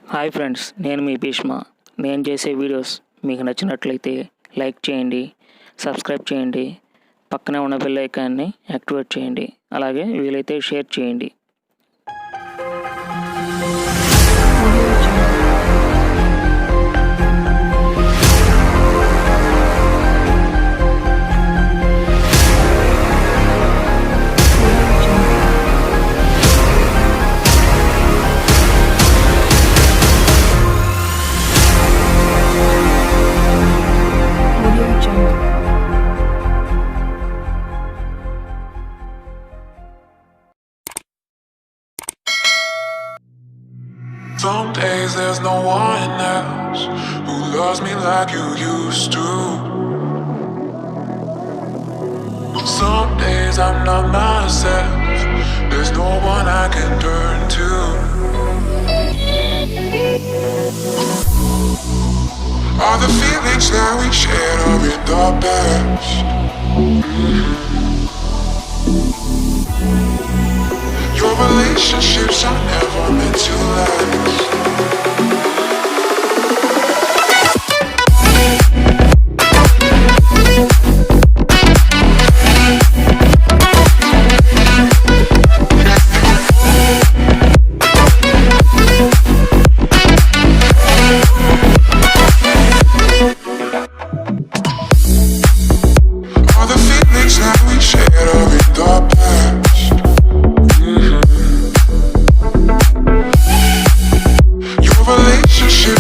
Hi friends, నేను మీ భీష్మ. నేను చేసే వీడియోస్ మీకు నచ్చినట్లయితే లైక్ చేయండి, సబ్స్క్రైబ్ చేయండి, పక్కనే ఉన్న బెల్ ఐకాన్ని యాక్టివేట్ చేయండి, అలాగే వీలైతే షేర్ చేయండి. Some days there's no one else who loves me like you used to. Some days I'm not myself, there's no one I can turn to. All the feelings that we shared are in the past. Your relationships are never meant to last. All the feelings that we shared are in the past. Your relationship